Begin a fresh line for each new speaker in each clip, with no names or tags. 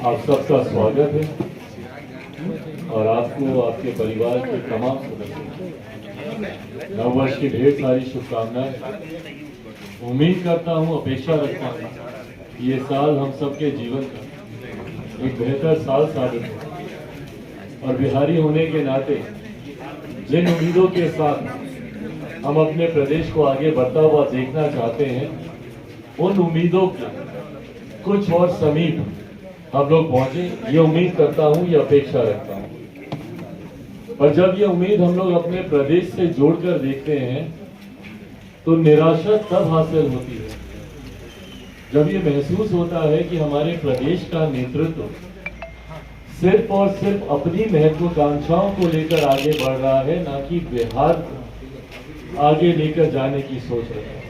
आप सबका स्वागत है और आपको आपके परिवार के तमाम सदस्यों नववर्ष की ढेर सारी शुभकामनाएं। उम्मीद करता हूं, अपेक्षा रखता हूं कि ये साल हम सबके जीवन का एक बेहतर साल साबित हो और बिहारी होने के नाते जिन उम्मीदों के साथ हम अपने प्रदेश को आगे बढ़ता हुआ देखना चाहते हैं, उन उम्मीदों के कुछ और समीप हम लोग पहुंचे, ये उम्मीद करता हूं, ये अपेक्षा रखता हूं। पर जब ये उम्मीद हम लोग अपने प्रदेश से जोड़कर देखते हैं तो निराशा तब हासिल होती है जब ये महसूस होता है कि हमारे प्रदेश का नेतृत्व सिर्फ और सिर्फ अपनी महत्वाकांक्षाओं को लेकर आगे बढ़ रहा है, ना कि बिहार को आगे लेकर जाने की सोच रहा है।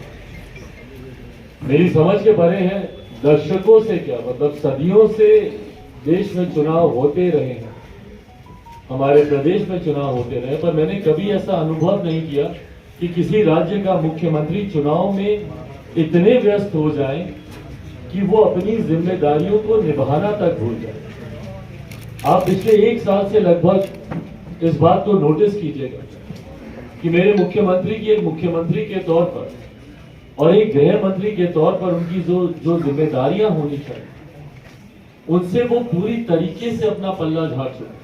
मेरी समझ के परे है, दशकों से क्या मतलब सदियों से देश में चुनाव होते रहे हैं, हमारे प्रदेश में चुनाव होते रहे, पर मैंने कभी ऐसा अनुभव नहीं किया कि किसी राज्य का मुख्यमंत्री चुनाव में इतने व्यस्त हो जाएं कि वो अपनी जिम्मेदारियों को निभाना तक भूल जाए। आप पिछले एक साल से लगभग इस बात को नोटिस कीजिएगा कि मेरे मुख्यमंत्री की एक मुख्यमंत्री के तौर पर और एक गृह मंत्री के तौर पर उनकी जो जिम्मेदारियां होनी चाहिए, उनसे वो पूरी तरीके से अपना पल्ला झाड़ चुके।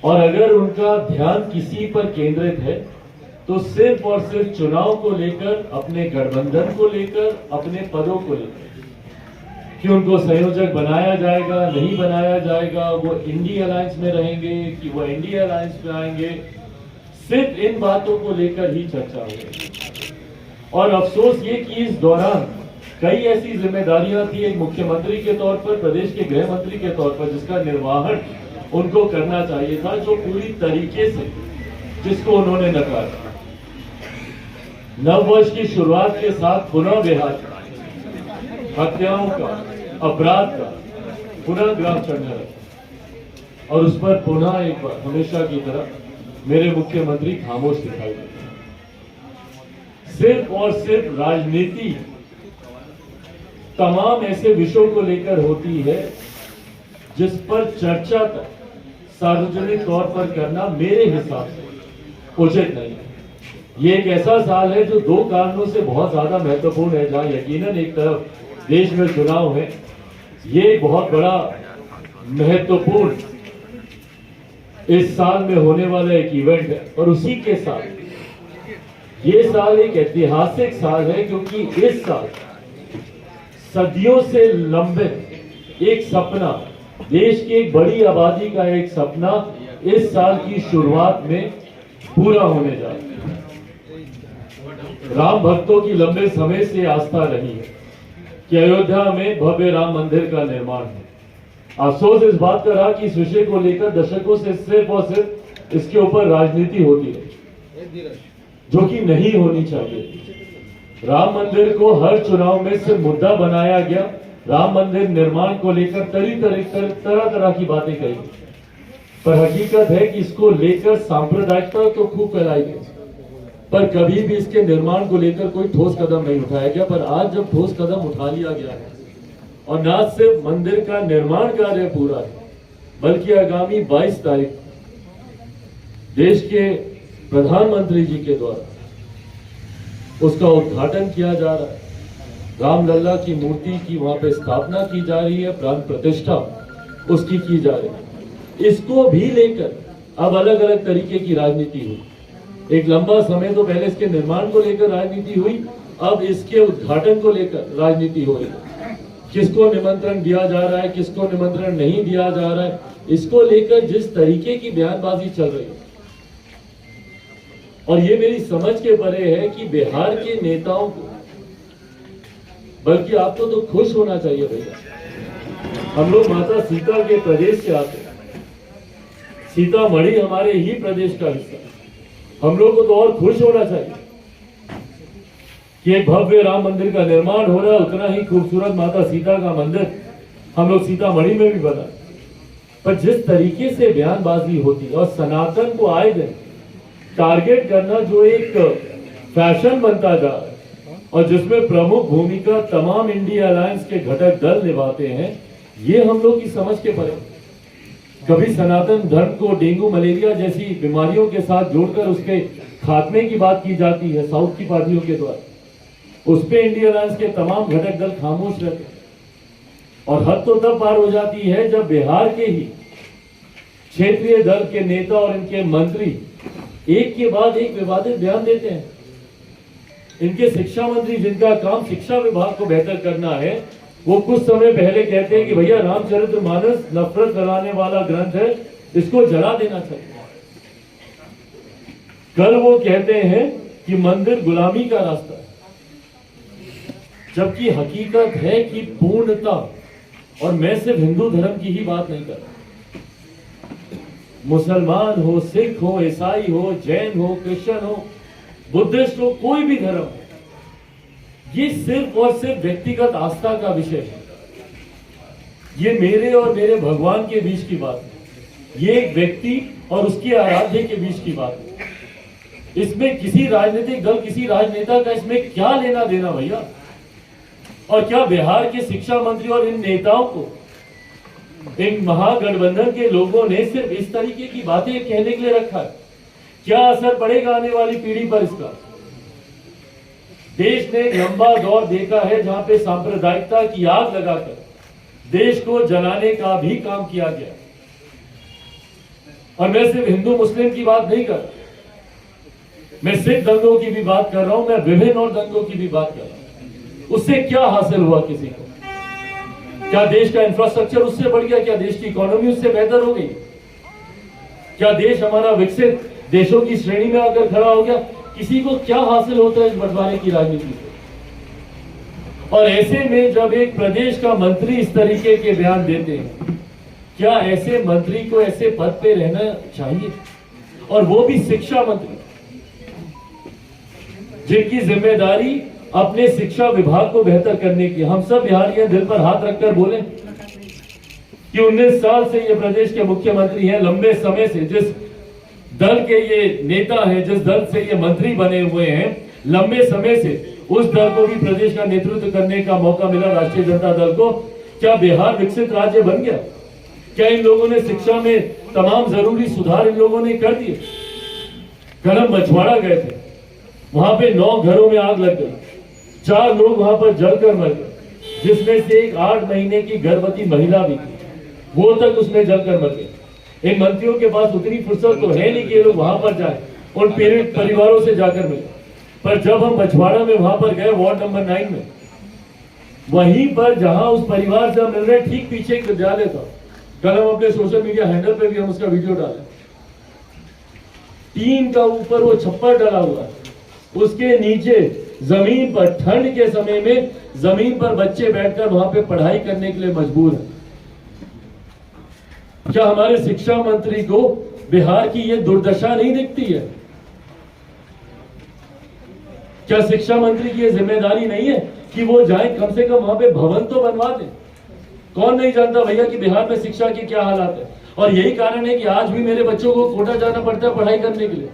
और अगर उनका ध्यान किसी पर केंद्रित है तो सिर्फ और सिर्फ चुनाव को लेकर, अपने गठबंधन को लेकर, अपने पदों को लेकर कि उनको संयोजक बनाया जाएगा, नहीं बनाया जाएगा, वो इंडी अलायंस में रहेंगे कि वो इंडिया अलायंस में आएंगे, सिर्फ इन बातों को लेकर ही चर्चा होगी। और अफसोस ये कि इस दौरान कई ऐसी जिम्मेदारियां थी एक मुख्यमंत्री के तौर पर, प्रदेश के गृह मंत्री के तौर पर, जिसका निर्वहन उनको करना चाहिए था, जो पूरी तरीके से जिसको उन्होंने नकारा। नववर्ष की शुरुआत के साथ पुनः बिहार हत्याओं का, अपराध का पुनः ग्राफ चढ़ने लगा और उस पर पुनः एक बार हमेशा की तरह मेरे मुख्यमंत्री खामोश दिखाई देते। सिर्फ और सिर्फ राजनीति तमाम ऐसे विषयों को लेकर होती है जिस पर चर्चा तक सार्वजनिक तौर पर करना मेरे हिसाब से उचित नहीं है। ये एक ऐसा साल है जो दो कारणों से बहुत ज्यादा महत्वपूर्ण है, जहां यकीनन एक तरफ देश में चुनाव है, ये एक बहुत बड़ा महत्वपूर्ण इस साल में होने वाला एक इवेंट है। और उसी के साथ ये साल एक ऐतिहासिक साल है, क्योंकि इस साल सदियों से लंबित एक सपना, देश की एक बड़ी आबादी का एक सपना इस साल की शुरुआत में पूरा होने जा रहा है। राम भक्तों की लंबे समय से आस्था रही है कि अयोध्या में भव्य राम मंदिर का निर्माण है। अफसोस इस बात का रहा कि इस विषय को लेकर दशकों से सिर्फ और सिर्फ इसके ऊपर राजनीति होती रही, जो कि नहीं होनी चाहिए। राम मंदिर को हर चुनाव में सिर्फ मुद्दा बनाया गया। राम मंदिर निर्माण को लेकर तरह तरह की बातें कही, पर हकीकत है कि इसको लेकर सांप्रदायिकता तो खूब फैलाई गई, पर कभी भी इसके निर्माण को लेकर कोई ठोस कदम नहीं उठाया गया। पर आज जब ठोस कदम उठा लिया गया है और न सिर्फ मंदिर का निर्माण कार्य पूरा है, बल्कि आगामी 22 तारीख देश के प्रधानमंत्री जी के द्वारा उसका उद्घाटन किया जा रहा है। रामलला की मूर्ति की वहां पे स्थापना की जा रही है, प्राण प्रतिष्ठा उसकी की जा रही है। इसको भी लेकर अब अलग अलग तरीके की राजनीति हुई। एक लंबा समय तो पहले इसके निर्माण को लेकर राजनीति हुई, अब इसके उद्घाटन को लेकर राजनीति हो रही है। किसको निमंत्रण दिया जा रहा है, किसको निमंत्रण नहीं दिया जा रहा है, इसको लेकर जिस तरीके की बयानबाजी चल रही है, और ये मेरी समझ के परे है कि बिहार के नेताओं को, बल्कि आपको तो खुश होना चाहिए भैया। हम लोग माता सीता के प्रदेश से आते हैं, सीतामढ़ी हमारे ही प्रदेश का हिस्सा है। हम लोग को तो और खुश होना चाहिए कि एक भव्य राम मंदिर का निर्माण हो रहा है, उतना ही खूबसूरत माता सीता का मंदिर हम लोग सीतामढ़ी में भी बना। पर जिस तरीके से बयानबाजी होती है और सनातन को आए दिन टारगेट करना जो एक फैशन बनता जा रहा है और जिसमें प्रमुख भूमिका तमाम इंडिया अलायंस के घटक दल निभाते हैं, ये हम लोग की समझ के परे। कभी सनातन धर्म को डेंगू मलेरिया जैसी बीमारियों के साथ जोड़कर उसके खात्मे की बात की जाती है साउथ की पार्टियों के द्वारा, उस पे इंडिया अलायंस के तमाम घटक दल खामोश रहते हैं। और हद तो तब पार हो जाती है जब बिहार के ही क्षेत्रीय दल के नेता और इनके मंत्री एक के बाद एक विवादित बयान देते हैं। इनके शिक्षा मंत्री, जिनका काम शिक्षा विभाग को बेहतर करना है, वो कुछ समय पहले कहते हैं कि भैया रामचरितमानस नफरत फैलाने वाला ग्रंथ है, इसको जला देना चाहिए। कल वो कहते हैं कि मंदिर गुलामी का रास्ता है, जबकि हकीकत है कि पूर्णता, और मैं सिर्फ हिंदू धर्म की ही बात नहीं कर रहा, मुसलमान हो, सिख हो, ईसाई हो, जैन हो, क्रिश्चियन हो, बुद्धिस्ट हो, कोई भी धर्म हो, ये सिर्फ और सिर्फ व्यक्तिगत आस्था का विषय है। ये मेरे और मेरे भगवान के बीच की बात है, ये एक व्यक्ति और उसके आराध्य के बीच की बात है। इसमें किसी राजनीतिक दल, किसी राजनेता का इसमें क्या लेना देना भैया? और क्या बिहार के शिक्षा मंत्री और इन नेताओं को, इन महागठबंधन के लोगों ने सिर्फ इस तरीके की बातें कहने के लिए रखा है? क्या असर पड़ेगा आने वाली पीढ़ी पर इसका? देश ने एक लंबा दौर देखा है जहां पे सांप्रदायिकता की आग लगाकर देश को जलाने का भी काम किया गया। और मैं सिर्फ हिंदू मुस्लिम की बात नहीं कर रहा, मैं सिख दंगों की भी बात कर रहा हूं, मैं विभिन्न और दंगों की भी बात कर रहा हूं। उससे क्या हासिल हुआ किसी को? क्या देश का इंफ्रास्ट्रक्चर उससे बढ़ गया? क्या देश की इकोनॉमी उससे बेहतर हो गई? क्या देश हमारा विकसित देशों की श्रेणी में आकर खड़ा हो गया? किसी को क्या हासिल होता है इस बंटवारे की राजनीति से? और ऐसे में जब एक प्रदेश का मंत्री इस तरीके के बयान देते हैं, क्या ऐसे मंत्री को ऐसे पद पे रहना चाहिए? और वो भी शिक्षा मंत्री, जिनकी जिम्मेदारी अपने शिक्षा विभाग को बेहतर करने की। हम सब बिहारी दिल पर हाथ रखकर बोले कि 19 साल से ये प्रदेश के मुख्यमंत्री हैं, लंबे समय से जिस दल के ये नेता हैं, जिस दल से ये मंत्री बने हुए हैं, लंबे समय से उस दल को भी प्रदेश का नेतृत्व करने का मौका मिला, राष्ट्रीय जनता दल को। क्या बिहार विकसित राज्य बन गया? क्या इन लोगों ने शिक्षा में तमाम जरूरी सुधार इन लोगों ने कर दिए? कल हम मछुआड़ा गए थे, वहां पे 9 घरों में आग लग गई, 4 लोग वहां पर जलकर मर गए, जिसमें से एक 8 महीने की गर्भवती महिला भी थी, वो तक उसमें जलकर मर गई। इन मंत्रियों के पास उतनी फुर्सत तो है नहीं कि ये लोग वहां पर जाए, उन पीड़ित परिवारों से जाकर मिले। पर जब हम मछुआड़ा में वहां पर गए, वार्ड नंबर 9 में, वहीं पर जहां उस परिवार से हम मिल रहे, ठीक पीछे एक विद्यालय था। कल हम अपने सोशल मीडिया हैंडल पे भी हम उसका वीडियो डाले। टीन का ऊपर वो छप्पर डाला हुआ है, उसके नीचे जमीन पर ठंड के समय में जमीन पर बच्चे बैठकर वहां पे पढ़ाई करने के लिए मजबूर हैं। क्या हमारे शिक्षा मंत्री को बिहार की ये दुर्दशा नहीं दिखती है? क्या शिक्षा मंत्री की ये जिम्मेदारी नहीं है कि वो जाए, कम से कम वहां पे भवन तो बनवा दे? कौन नहीं जानता भैया कि बिहार में शिक्षा की क्या हालात है? और यही कारण है कि आज भी मेरे बच्चों को कोटा जाना पड़ता है पढ़ाई करने के लिए।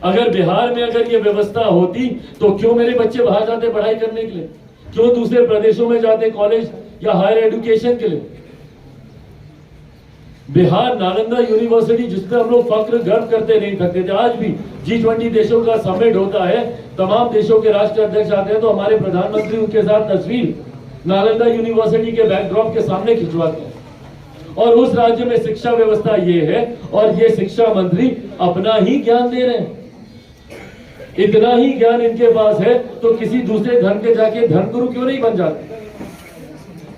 अगर बिहार में अगर ये व्यवस्था होती तो क्यों मेरे बच्चे बाहर जाते पढ़ाई करने के लिए? क्यों दूसरे प्रदेशों में जाते कॉलेज या हायर एजुकेशन के लिए? बिहार नालंदा यूनिवर्सिटी, जिससे हम लोग फक्र गर्व करते नहीं थकते थे, आज भी G20 देशों का समिट होता है, तमाम देशों के राष्ट्र अध्यक्ष आते हैं, तो हमारे प्रधानमंत्री उनके साथ तस्वीर नालंदा यूनिवर्सिटी के बैकड्रॉप के सामने खिंचवाते हैं। और उस राज्य में शिक्षा व्यवस्था ये है, और ये शिक्षा मंत्री अपना ही ज्ञान दे रहे हैं। इतना ही ज्ञान इनके पास है तो किसी दूसरे धर्म के जाके धर्मगुरु क्यों नहीं बन जाते?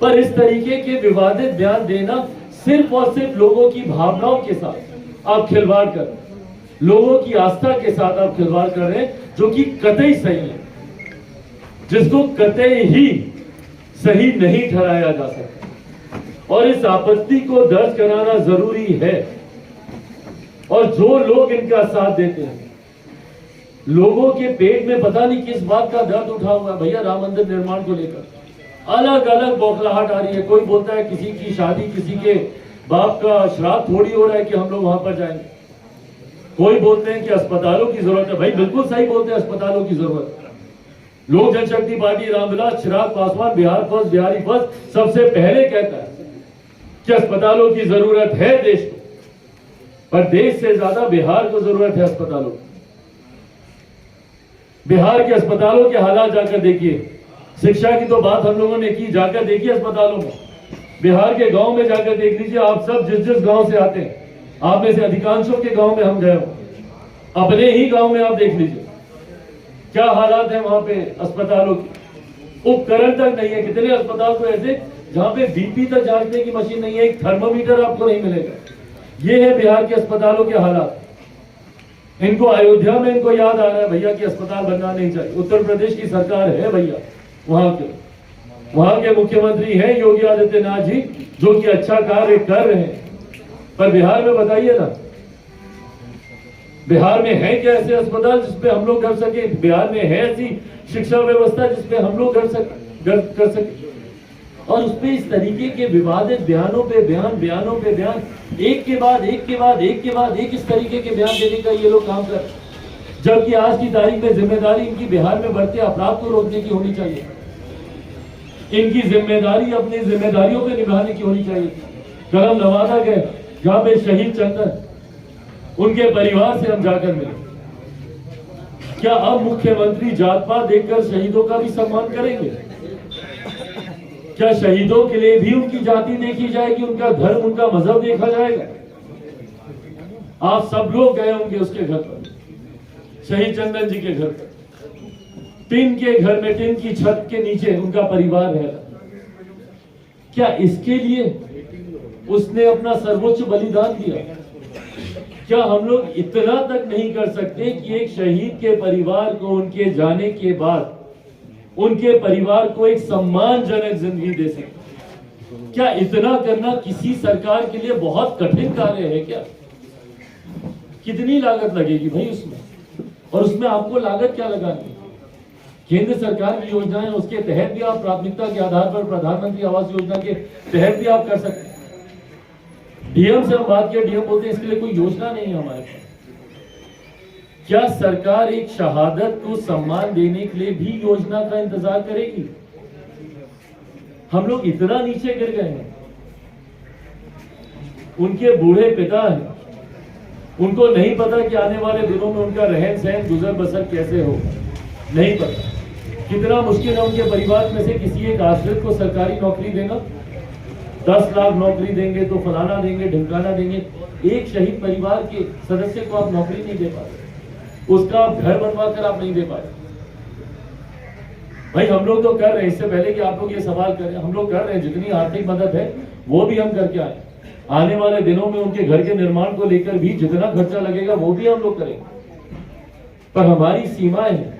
पर इस तरीके के विवादित बयान देना सिर्फ और सिर्फ लोगों की भावनाओं के साथ आप खिलवाड़ कर रहे हैं, लोगों की आस्था के साथ आप खिलवाड़ कर रहे हैं, जो कि कतई सही है, जिसको कतई ही सही नहीं ठहराया जा सकता। और इस आपत्ति को दर्ज कराना जरूरी है। और जो लोग इनका साथ देते हैं, लोगों के पेट में पता नहीं किस बात का दर्द उठा हुआ है भैया। राम मंदिर निर्माण को लेकर अलग अलग बौखलाहट आ रही है। कोई बोलता है किसी की शादी, किसी के बाप का श्राद्ध थोड़ी हो रहा है कि हम लोग वहां पर जाएंगे। कोई बोलते हैं कि अस्पतालों की जरूरत है। भाई बिल्कुल सही बोलते हैं, अस्पतालों की जरूरत है। लोक जनशक्ति party Ramvilas Chirag Paswan Bihar first, Bihari first सबसे पहले कहता है कि अस्पतालों की जरूरत है देश को, पर देश से ज्यादा बिहार को जरूरत है अस्पतालों की। बिहार के अस्पतालों के हालात जाकर देखिए। शिक्षा की तो बात हम लोगों ने की, जाकर देखिए अस्पतालों में। बिहार के गांव में जाकर देख लीजिए। आप सब जिस गांव से आते हैं, आप में से अधिकांशों के गांव में हम गए हो, अपने ही गांव में आप देख लीजिए क्या हालात है वहां पे अस्पतालों की। उपकरण तक नहीं है। कितने अस्पताल तो ऐसे जहां पे बीपी तक जांचने की मशीन नहीं है, एक थर्मोमीटर आपको नहीं मिलेगा। ये है बिहार के अस्पतालों के हालात। इनको अयोध्या में इनको याद आ रहा है भैया कि अस्पताल बनना नहीं चाहिए। उत्तर प्रदेश की सरकार है भैया, वहां के मुख्यमंत्री हैं योगी आदित्यनाथ जी, जो कि अच्छा कार्य कर रहे हैं। पर बिहार में बताइए ना, बिहार में है क्या ऐसे अस्पताल जिसपे हम लोग कर सके? बिहार में है ऐसी शिक्षा व्यवस्था जिसपे हम लोग कर सके? और उसपे इस तरीके के विवादित बयानों पे बयान, एक के बाद एक इस तरीके के बयान देने का ये लोग काम कर रहे हैं। जबकि आज की तारीख में जिम्मेदारी इनकी बिहार में बढ़ते अपराध को रोकने की होनी चाहिए। इनकी जिम्मेदारी अपनी जिम्मेदारियों पे निभाने की होनी चाहिए। कल हम नवादा गए, जहां पे शहीद चंदन, उनके परिवार से हम जाकर मिले। क्या अब मुख्यमंत्री जात पात देखकर शहीदों का भी सम्मान करेंगे? क्या शहीदों के लिए भी उनकी जाति देखी जाएगी, उनका धर्म, उनका मजहब देखा जाएगा? आप सब लोग गए होंगे उसके घर पर, शहीद चंदन जी के घर पर। टिन के घर में, टिन की छत के नीचे उनका परिवार रह रहा। क्या इसके लिए उसने अपना सर्वोच्च बलिदान दिया? क्या हम लोग इतना तक नहीं कर सकते कि एक शहीद के परिवार को उनके जाने के बाद उनके परिवार को एक सम्मानजनक जिंदगी दे सके? क्या इतना करना किसी सरकार के लिए बहुत कठिन कार्य है क्या? कितनी लागत लगेगी भाई उसमें? और उसमें आपको लागत क्या लगानी है? केंद्र सरकार की योजनाएं, उसके तहत भी आप प्राथमिकता के आधार पर प्रधानमंत्री आवास योजना के तहत भी आप कर सकते हैं। डीएम से हम बात किया, डीएम बोलते हैं इसके लिए कोई योजना नहीं है हमारे पास। क्या सरकार एक शहादत को सम्मान देने के लिए भी योजना का इंतजार करेगी? हम लोग इतना नीचे गिर गए हैं। उनके बूढ़े पिता हैं, उनको नहीं पता कि आने वाले दिनों में उनका रहन सहन, गुजर बसर कैसे हो, नहीं पता। कितना मुश्किल है उनके परिवार में से किसी एक आश्रित को सरकारी नौकरी देना। 10 लाख नौकरी देंगे तो फलाना देंगे, ढिमकाना देंगे। एक शहीद परिवार के सदस्य को आप नौकरी नहीं दे पाते, उसका आप घर बनवा कर आप नहीं दे पाते। भाई हम लोग तो कर रहे हैं, इससे पहले कि आप लोग ये सवाल करें, हम लोग कर रहे हैं। जितनी आर्थिक मदद है वो भी हम करके आए। आने वाले दिनों में उनके घर के निर्माण को लेकर भी जितना खर्चा लगेगा वो भी हम लोग करेंगे। पर हमारी सीमाएं हैं,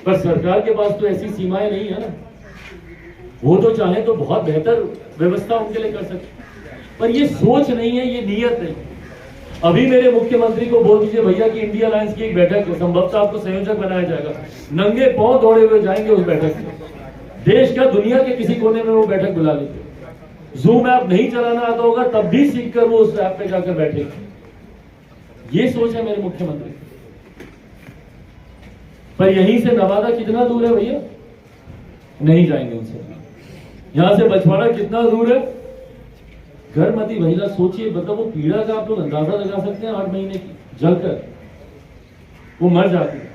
पर सरकार के पास तो ऐसी सीमाएं नहीं है ना। वो तो चाहे तो बहुत बेहतर व्यवस्था उनके लिए कर सकते, पर ये सोच नहीं है, ये नीयत नहीं। अभी मेरे मुख्यमंत्री को बोल दीजिए भैया कि इंडिया अलायंस की एक बैठक है, संभवतः आपको संयोजक बनाया जाएगा। नंगे पांव दौड़े हुए जाएंगे उस बैठक में। देश का, दुनिया के किसी कोने में वो बैठक बुला लीजिए। जूम ऐप नहीं चलाना आता होगा तब भी सीखकर वो उस ऐप पे जाकर बैठेंगे। ये सोच है मेरे मुख्यमंत्री। पर यहीं से नवादा कितना दूर है भैया? नहीं जाएंगे उनसे। यहां से बछवाड़ा कितना दूर है? घर मती महिला, सोचिए, मतलब वो पीड़ा का आप लोग अंदाजा लगा सकते हैं। 8 महीने की जलकर वो मर जाती है,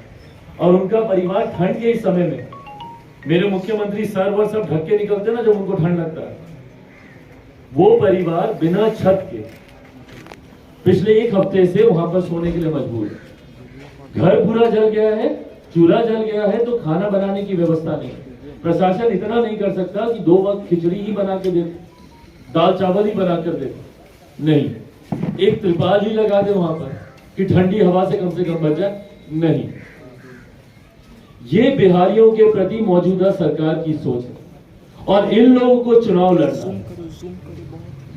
और उनका परिवार ठंड के इस समय में, मेरे मुख्यमंत्री सर वर सब ढक के निकलते ना जब उनको ठंड लगता है, वो परिवार बिना छत के पिछले 1 हफ्ते से वहां पर सोने के लिए मजबूर है। घर पूरा जल गया है, चूल्हा जल गया है, तो खाना बनाने की व्यवस्था नहीं। प्रशासन इतना नहीं कर सकता कि 2 वक्त खिचड़ी ही बना के दे, दाल चावल ही बनाकर दे, नहीं, एक त्रिपाल ही लगा दे वहां पर कि ठंडी हवा से कम बच जाए, नहीं। ये बिहारियों के प्रति मौजूदा सरकार की सोच है। और इन लोगों को चुनाव लड़ना,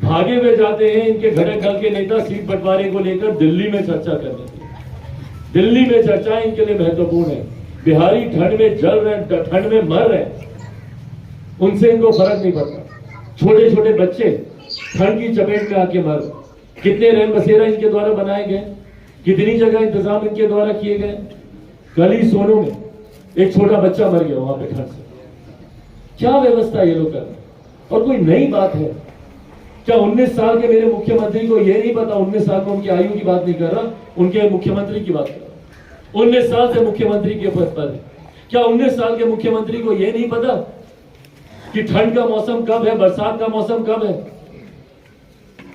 भागे हुए जाते हैं इनके घटक दल के नेता सीट बंटवारे को लेकर दिल्ली में चर्चा करने। दिल्ली में चर्चा इनके लिए महत्वपूर्ण है। बिहारी ठंड में जल रहे, ठंड में मर रहे, उनसे इनको फर्क नहीं पड़ता। छोटे छोटे बच्चे ठंड की चपेट में आके मर, कितने रैन बसेरा इनके द्वारा बनाए गए, कितनी जगह इंतजाम इनके द्वारा किए गए। कल ही सोनू में एक छोटा बच्चा मर गया वहां पे ठंड से। क्या व्यवस्था ये लोग कर रहे हैं? और कोई नई बात है क्या 19 साल के मेरे मुख्यमंत्री को यह नहीं पता, 19 साल को उनकी आयु की बात नहीं कर रहा, उनके मुख्यमंत्री की बात कर रहा, 19 साल से मुख्यमंत्री के पद पर है। क्या 19 साल के मुख्यमंत्री को यह नहीं पता कि ठंड का मौसम कब है, बरसात का मौसम कब है,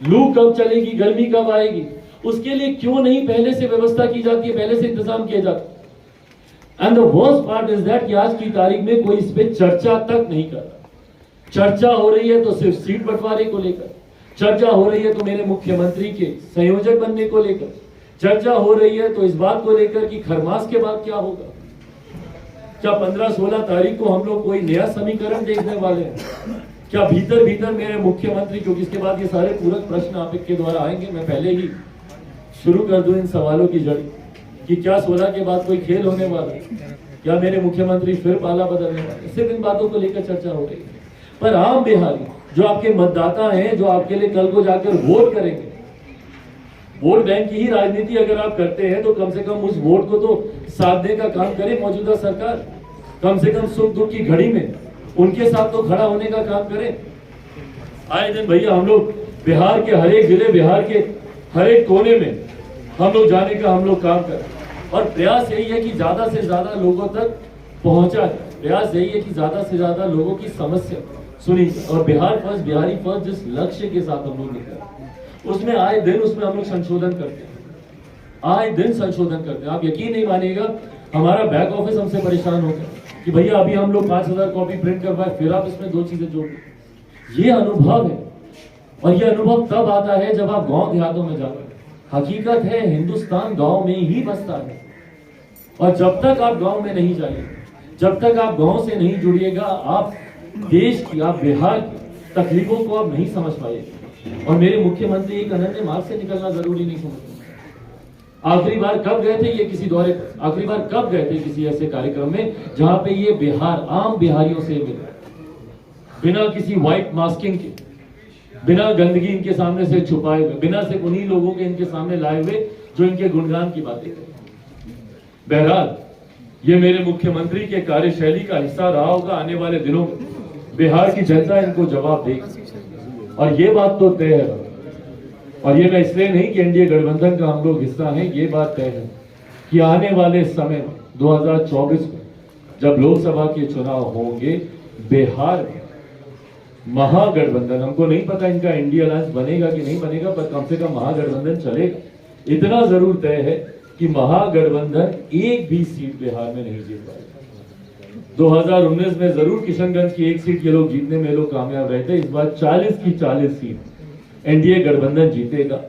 लू कब चलेगी, गर्मी कब आएगी? उसके लिए क्यों नहीं पहले से व्यवस्था की जाती है, पहले से इंतजाम किया जाता है? And the worst part is that कि आज की तारीख में कोई इस पे चर्चा तक नहीं कर रहा। चर्चा हो रही है तो सिर्फ सीट बंटवारे को लेकर, चर्चा हो रही है तो मेरे मुख्यमंत्री के संयोजक बनने को लेकर, चर्चा हो रही है तो इस बात को लेकर कि खरमास के बाद क्या होगा। क्या 15-16 तारीख को हम लोग कोई नया समीकरण देखने वाले हैं? क्या भीतर भीतर मेरे मुख्यमंत्री, क्योंकि इसके बाद ये सारे पूरक प्रश्न आपके द्वारा आएंगे, मैं पहले ही शुरू कर दूं इन सवालों की जड़ कि क्या 16 के बाद कोई खेल होने वाला है? क्या मेरे मुख्यमंत्री फिर पाला बदलने वाले? सिर्फ इन बातों को लेकर चर्चा हो रही है। पर आम बिहारी जो आपके मतदाता हैं, जो आपके लिए कल को जाकर वोट करेंगे, वोट बैंक की ही राजनीति अगर आप करते हैं तो कम से कम उस वोट को तो साधने का काम करे मौजूदा सरकार। कम से कम सुख दुख की घड़ी में उनके साथ तो खड़ा होने का काम करें। आए दिन भैया हम लोग बिहार के हर एक जिले, बिहार के हर एक कोने में हम लोग जाने का हम लोग काम करें और प्रयास यही है कि ज्यादा से ज्यादा लोगों तक पहुंचा जाए। प्रयास यही है कि ज्यादा से ज्यादा लोगों की समस्या सुनी और बिहार फर्स्ट, बिहारी फर्स्ट जिस लक्ष्य के साथ हम लोग निकले उसमें आए दिन उसमें हम लोग संशोधन करते हैं, आए दिन संशोधन करते हैं। आप यकीन नहीं मानिएगा, हमारा बैक ऑफिस हमसे परेशान हो गया कि भैया अभी हम लोग 5000 कॉपी प्रिंट करवाए, फिर आप इसमें 2 चीजें जोड़ दो। ये अनुभव है और ये अनुभव तब आता है जब आप गांव देहातों में जाते हैं। हकीकत है हिंदुस्तान गांव में ही बसता है और जब तक आप गांव में नहीं जाइए, जब तक आप गांव से नहीं जुड़िएगा, आप देश की, आप बिहार की तकलीफों को आप नहीं समझ पाएंगे। और मेरे मुख्यमंत्री एक अनन्य मार्ग से निकलना जरूरी नहीं समझते। आखिरी बार कब गए थे ये किसी दौरे पर, आखिरी बार कब गए थे किसी ऐसे कार्यक्रम में जहां पे ये बिहार आम बिहारियों से मिले, बिना किसी व्हाइट मास्किंग के, बिना गंदगी इनके सामने से छुपाए हुए, बिना सिर्फ उन्हीं लोगों के इनके सामने लाए हुए जो इनके गुणगान की बातें करें। बहरहाल ये मेरे मुख्यमंत्री के कार्यशैली का हिस्सा रहा होगा। आने वाले दिनों में बिहार की जनता इनको जवाब देगी और ये बात तो तय है। और ये मैं इसलिए नहीं कि एनडीए गठबंधन का हम लोग हिस्सा हैं, ये बात तय है कि आने वाले समय 2024 में जब लोकसभा के चुनाव होंगे, बिहार में महागठबंधन, हमको नहीं पता इनका इंडिया अलायंस बनेगा कि नहीं बनेगा, पर कम से कम महागठबंधन चलेगा। इतना जरूर तय है कि महागठबंधन एक भी सीट बिहार में नहीं जीत पाएगा। 2019 में जरूर किशनगंज की एक सीट ये लोग जीतने में लोग कामयाब रहे थे। इस बार 40 की 40 सीट एनडीए गठबंधन जीतेगा,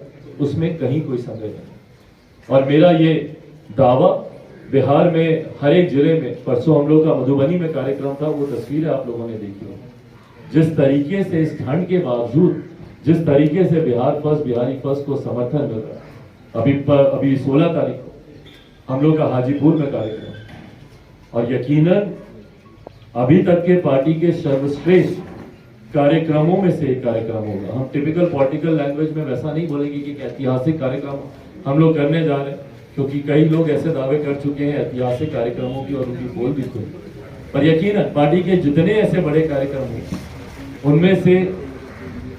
उसमें कहीं कोई संदेह नहीं। और मेरा ये दावा बिहार में हर एक जिले में, परसों हम लोग का मधुबनी में कार्यक्रम था, वो तस्वीरें आप लोगों ने देखी होगी। जिस तरीके से इस ठंड के बावजूद जिस तरीके से बिहार फर्स्ट, बिहारी फर्स्ट को समर्थन मिल रहा है। अभी 16 तारीख को हम लोग का हाजीपुर में कार्यक्रम और यकीनन अभी तक के पार्टी के सर्वश्रेष्ठ कार्यक्रमों में से एक कार्यक्रम होगा। हम टिपिकल पॉलिटिकल लैंग्वेज में वैसा नहीं बोलेंगे कि ऐतिहासिक कार्यक्रम हम लोग करने जा रहे हैं, क्योंकि कई लोग ऐसे दावे कर चुके हैं ऐतिहासिक कार्यक्रमों की और उनकी बोल भी सुनी। पर यकीनन पार्टी के जितने ऐसे बड़े कार्यक्रम हैं उनमें से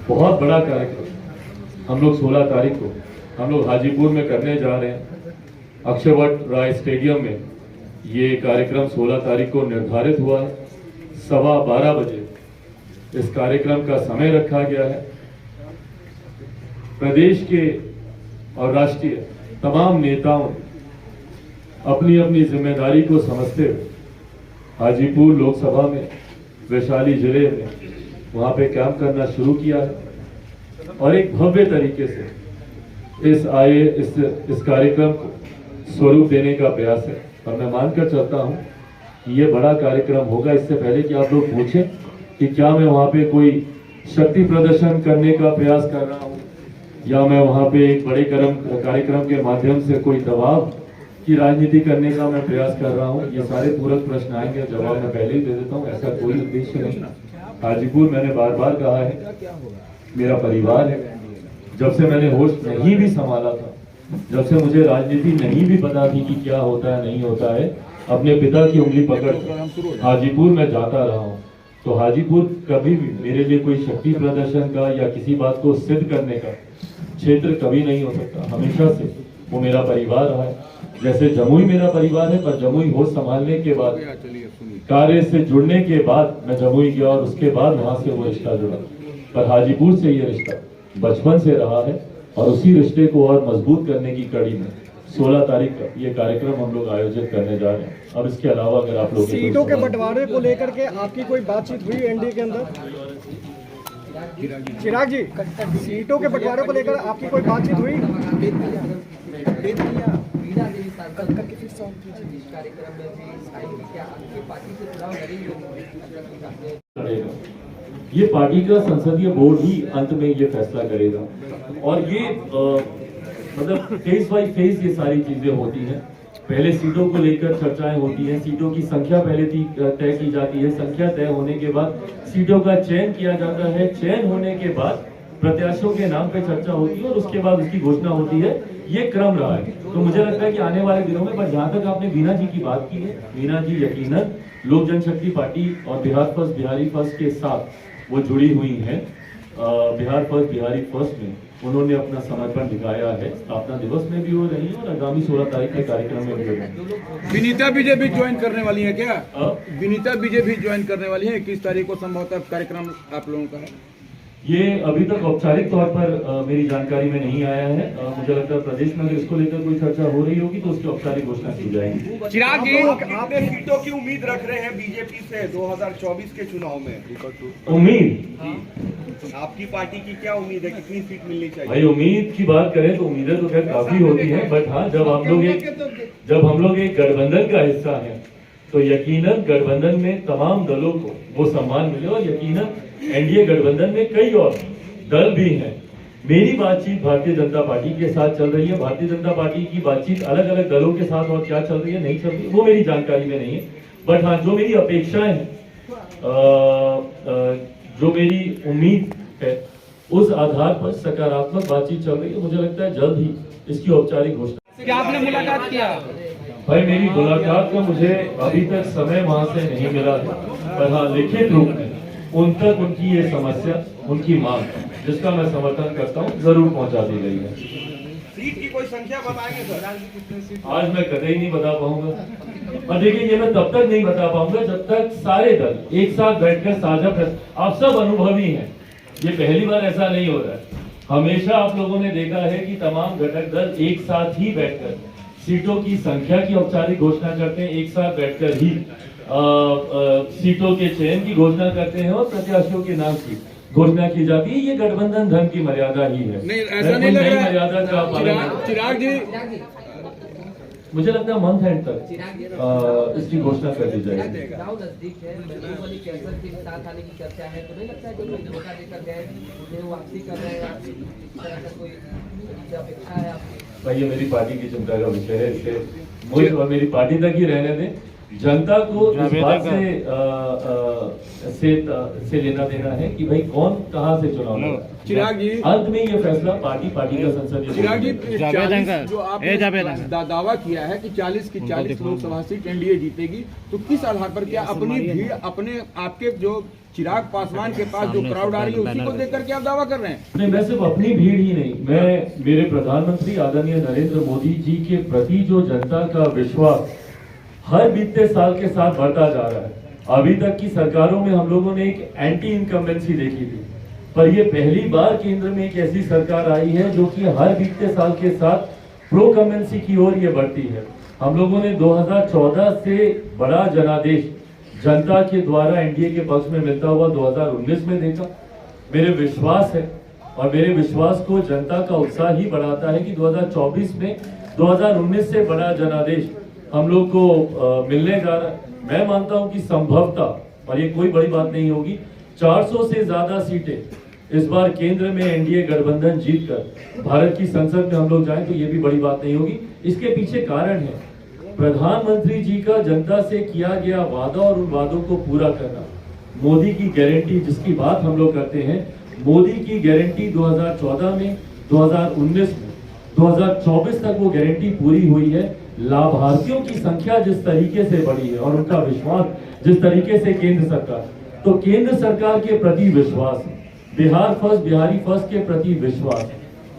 बहुत बड़ा कार्यक्रम हम लोग 16 तारीख को हम लोग हाजीपुर में करने जा रहे हैं। अक्षयवट राय स्टेडियम में ये कार्यक्रम 16 तारीख को निर्धारित हुआ है। 12:15 बजे इस कार्यक्रम का समय रखा गया है। प्रदेश के और राष्ट्रीय तमाम नेताओं अपनी अपनी जिम्मेदारी को समझते हुए हाजीपुर लोकसभा में, वैशाली जिले में वहां पे काम करना शुरू किया है और एक भव्य तरीके से इस कार्यक्रम को स्वरूप देने का प्रयास है। और मैं मानकर चलता हूं कि ये बड़ा कार्यक्रम होगा। इससे पहले कि आप लोग पूछें कि क्या मैं वहां पे कोई शक्ति प्रदर्शन करने का प्रयास कर रहा हूं या मैं वहां पे एक बड़े कार्यक्रम के माध्यम से कोई दबाव की राजनीति करने का मैं प्रयास कर रहा हूं, ये सारे पूरक प्रश्न आएंगे, जवाब मैं पहले ही दे देता हूं। ऐसा कोई उद्देश्य नहीं। हाजीपुर मैंने बार बार कहा है मेरा परिवार है। जब से मैंने होश नहीं भी संभाला था, जब से मुझे राजनीति नहीं भी पता थी कि क्या होता है नहीं होता है, अपने पिता की उंगली पकड़ हाजीपुर में जाता रहा हूँ। तो हाजीपुर कभी भी मेरे लिए कोई शक्ति प्रदर्शन का या किसी बात को सिद्ध करने का क्षेत्र कभी नहीं हो सकता। हमेशा से वो मेरा परिवार रहा है। जैसे जमुई मेरा परिवार है, पर जमुई होश संभालने के बाद, कार्य से जुड़ने के बाद मैं जमुई गया और उसके बाद वहां से वो रिश्ता जुड़ा। पर हाजीपुर से ये रिश्ता बचपन से रहा है और उसी रिश्ते को और मजबूत करने की कड़ी में 16 तारीख का ये कार्यक्रम हम लोग आयोजित करने जा रहे हैं। अब इसके अलावा अगर आप लोग
सीटों के बंटवारे को लेकर के आपकी कोई बातचीत हुई एनडीए के अंदर? चिराग जी, सीटों के बंटवारे को लेकर आपकी कोई बातचीत हुई?
ये पार्टी का संसदीय बोर्ड ही अंत में ये फैसला करेगा और ये मतलब फेज बाय फेज ये सारी चीजें होती हैं। पहले सीटों को लेकर चर्चाएं होती हैं, सीटों की संख्या पहले तय की जाती है, संख्या तय होने के बाद सीटों का चयन किया जाता है, चयन होने के बाद प्रत्याशियों के नाम पे चर्चा होती है और उसके बाद उसकी घोषणा होती है। ये क्रम रहा है। तो मुझे लगता है कि आने वाले दिनों में, पर जहां तक आपने वीणा जी की बात की है, वीणा जी यकीनन लोक जनशक्ति पार्टी और बिहार फर्स्ट बिहारी फर्स्ट के साथ वो जुड़ी हुई हैं। बिहार फर्स्ट बिहारी फर्स्ट में उन्होंने अपना समर्पण दिखाया है। स्थापना दिवस में भी हो रही है और आगामी 16 तारीख के कार्यक्रम में भी हो रही है।
विनीता बीजेपी ज्वाइन करने वाली है क्या? विनीता बीजेपी ज्वाइन करने वाली है 21 तारीख को संभवतः कार्यक्रम आप लोगों का है।
ये अभी तक औपचारिक तौर पर मेरी जानकारी में नहीं आया है। मुझे लगता है प्रदेश में अगर इसको लेकर कोई चर्चा हो रही होगी तो उसकी औपचारिक घोषणा की जाएगी।
चिराग जी, कितने सीटों की उम्मीद रख रहे हैं बीजेपी से 2024 के चुनाव में?
उम्मीद
आपकी पार्टी की क्या उम्मीद है, कितनी सीट मिलनी चाहिए?
भाई उम्मीद की बात करें तो उम्मीदें तो खैर काफी होती है, बट हाँ जब हम लोग एक गठबंधन का हिस्सा है तो यकीनन गठबंधन में तमाम दलों को वो सम्मान मिले और यकीनन एनडीए गठबंधन में कई और दल भी हैं। मेरी बातचीत भारतीय जनता पार्टी के साथ चल रही है। भारतीय जनता पार्टी की बातचीत अलग अलग दलों के साथ और क्या चल रही है, नहीं चल रही है, वो मेरी जानकारी में नहीं है। बट हाँ, जो मेरी अपेक्षाएं हैं, जो मेरी उम्मीद है, उस आधार पर सकारात्मक बातचीत चल रही है। मुझे लगता है जल्द ही इसकी औपचारिक घोषणा।
क्या आपने मुलाकात किया?
भाई मेरी मुलाकात का मुझे अभी तक समय वहां से नहीं मिला है, पर हाँ लिखित रूप में उन तक उनकी ये समस्या, उनकी मांग जिसका मैं समर्थन करता हूँ, जरूर पहुंचा दी गई है।
सीट की कोई संख्या बताएंगे सर?
आज मैं कतई नहीं बता पाऊंगा और देखिए ये मैं तब तक नहीं बता पाऊंगा जब तक सारे दल एक साथ बैठकर साझा आप सब अनुभवी हैं, ये पहली बार ऐसा नहीं हो रहा है। हमेशा आप लोगों ने देखा है कि तमाम घटक दल एक साथ ही बैठकर सीटों की संख्या की औपचारिक घोषणा करते हैं, एक साथ बैठकर ही सीटों के चयन की घोषणा करते हैं और प्रत्याशियों के नाम की घोषणा की जाती है। ये गठबंधन धर्म की मर्यादा ही है।
नहीं, ऐसा नहीं लग रहा
मर्यादा का पालन।
चिराग जी,
मुझे लगता है मंथ एंड तक इसकी घोषणा कर दी जाएगी। भाई ये मेरी पार्टी की चिंता का विषय है, इससे मुझे और मेरी पार्टी तक ही रहने दें। जनता को इस बात से लेना देना है कि भाई कौन कहां से चुनाव लड़ा।
चिराग जी,
अंत में ये फैसला पार्टी का संसदीय।
चिराग जी, जो आपने दावा किया है कि 40 की 40 लोकसभा सीट एनडीए जीतेगी, तो किस आधार पर? क्या अपनी भीड़, अपने आपके जो चिराग पासवान के पास जो क्राउड आ रही है उसी को देख करके आप दावा कर रहे हैं?
नहीं, मैं सिर्फ अपनी भीड़ ही नहीं, मैं मेरे प्रधानमंत्री आदरणीय नरेंद्र मोदी जी के प्रति जो जनता का विश्वास हर बीतते साल के साथ बढ़ता जा रहा है। अभी तक की सरकारों में हम लोगों ने एक एंटी इनकम्बेंसी देखी थी, पर यह पहली बार केंद्र में एक ऐसी सरकार आई है जो कि हर बीतते साल के साथ प्रो कम्बेंसी की ओर ये बढ़ती है। हम लोगों ने 2014 से बड़ा जनादेश जनता के द्वारा एनडीए के पक्ष में मिलता हुआ 2019 में देखा। मेरे विश्वास है और मेरे विश्वास को जनता का उत्साह ही बढ़ाता है कि 2024 में 2019 से बड़ा जनादेश हम लोग को मिलने जा रहा है। मैं मानता हूं कि संभवतः, और ये कोई बड़ी बात नहीं होगी, 400 से ज्यादा सीटें इस बार केंद्र में एनडीए गठबंधन जीतकर भारत की संसद में हम लोग जाएं तो ये भी बड़ी बात नहीं होगी। इसके पीछे कारण है प्रधानमंत्री जी का जनता से किया गया वादा और उन वादों को पूरा करना। मोदी की गारंटी जिसकी बात हम लोग करते हैं, मोदी की गारंटी 2014 में, 2019 में, 2024 तक वो गारंटी पूरी हुई है। लाभार्थियों की संख्या जिस तरीके से बढ़ी है और उनका विश्वास जिस तरीके से केंद्र सरकार तो केंद्र सरकार के प्रति विश्वास, बिहार फर्स्ट, बिहारी फर्स्ट के प्रति विश्वास,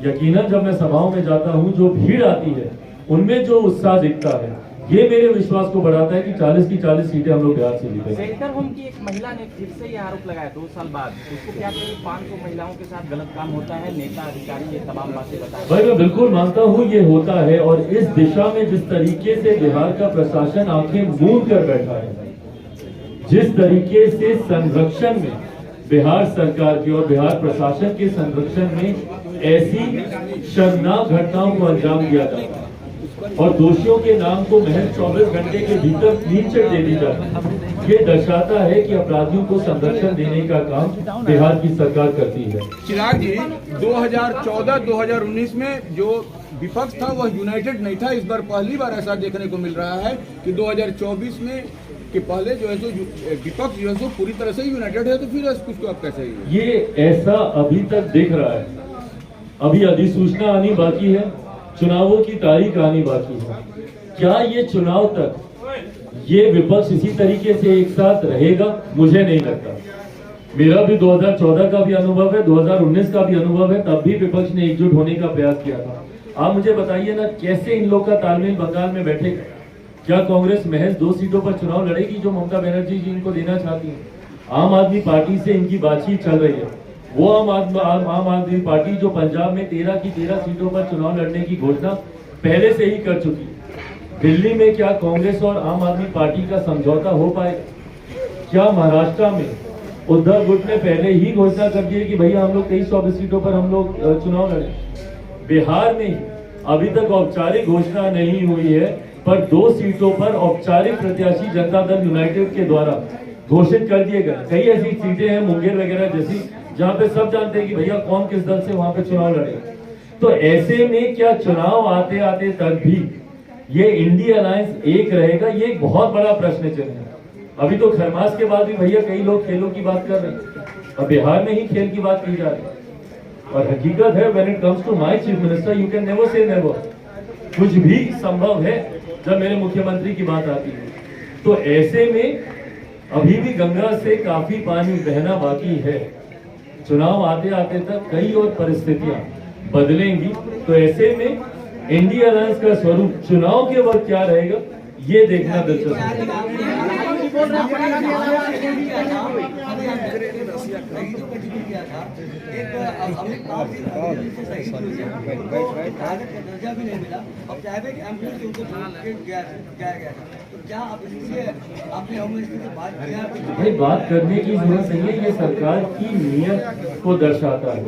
यकीनन जब मैं सभाओं में जाता हूं, जो भीड़ आती है उनमें जो उत्साह दिखता है, ये मेरे विश्वास को बढ़ाता है कि 40 की 40 सीटें हम लोग बिहार से जीतेंगे।
सेंटर होम की एक महिला ने फिर से ये आरोप लगाया 2 साल बाद, उसको क्या कहें, 500 महिलाओं के साथ गलत काम होता है, नेता अधिकारी ये तमाम बातें बताए।
भाई मैं बिल्कुल मानता हूँ ये होता है, और इस दिशा में जिस तरीके से बिहार का प्रशासन आंखें मूंद कर बैठा है, जिस तरीके से संरक्षण में बिहार सरकार की और बिहार प्रशासन के संरक्षण में ऐसी शर्मनाक घटनाओं को अंजाम दिया जाता है और दोषियों के नाम को महज 24 घंटे के भीतर क्लीन चिट दे दी जाती, ये दर्शाता है कि अपराधियों को संरक्षण देने का काम बिहार की सरकार करती है।
चिराग जी, 2014-2019 में जो विपक्ष था वह यूनाइटेड नहीं था। इस बार पहली बार ऐसा देखने को मिल रहा है कि 2024 में के पहले जो है सो विपक्ष जो है सो पूरी तरह से यूनाइटेड है, तो फिर इसको आप कैसे?
ये ऐसा अभी तक दिख रहा है। अभी अधिसूचना आनी बाकी है, चुनावों की तारीख आनी बाकी है। क्या ये चुनाव तक ये विपक्ष इसी तरीके से एक साथ रहेगा? मुझे नहीं लगता। मेरा भी 2014 का भी अनुभव है, 2019 का भी अनुभव है, तब भी विपक्ष ने एकजुट होने का प्रयास किया था। आप मुझे बताइए ना, कैसे इन लोग का तालमेल बंगाल में बैठेगा? क्या कांग्रेस महज 2 सीटों पर चुनाव लड़ेगी जो ममता बनर्जी जी इनको देना चाहती है? आम आदमी पार्टी से इनकी बातचीत चल रही है। वो आम आदमी पार्टी जो पंजाब में 13 की 13 सीटों पर चुनाव लड़ने की घोषणा पहले से ही कर चुकी है। दिल्ली में क्या कांग्रेस और आम आदमी पार्टी का समझौता हो पाएगा? क्या महाराष्ट्र में उद्धव गुट ने पहले ही घोषणा कर दी है कि भैया हम लोग 23-24 सीटों पर हम लोग चुनाव लड़े? बिहार में अभी तक औपचारिक घोषणा नहीं हुई है, पर 2 सीटों पर औपचारिक प्रत्याशी जनता दल यूनाइटेड के द्वारा घोषित कर दिए गए। कई ऐसी सीटें हैं मुंगेर वगैरह जैसी, जहां पे सब जानते हैं कि भैया कौन किस दल से वहां पे चुनाव लड़ेगा। तो ऐसे में क्या चुनाव आते आते तक भी ये इंडिया अलायंस एक रहेगा? ये एक बहुत बड़ा प्रश्न चिन्ह है। अभी तो खरमास के बाद भी भैया कई लोग खेलों की बात कर रहे हैं, और बिहार में ही खेल की बात की जा रही है। और हकीकत है, when it comes to my chief minister, you can never say never. कुछ भी संभव है जब मेरे मुख्यमंत्री की बात आती है। तो ऐसे में अभी भी गंगा से काफी पानी बहना बाकी है। चुनाव आते आते तक कई और परिस्थितियां बदलेंगी। तो ऐसे में इंडिया अलायंस का स्वरूप चुनाव के वक्त क्या रहेगा, ये देखना दिलचस्प है। भाई बात करने की जरूरत नहीं है, ये सरकार की नीयत को दर्शाता है।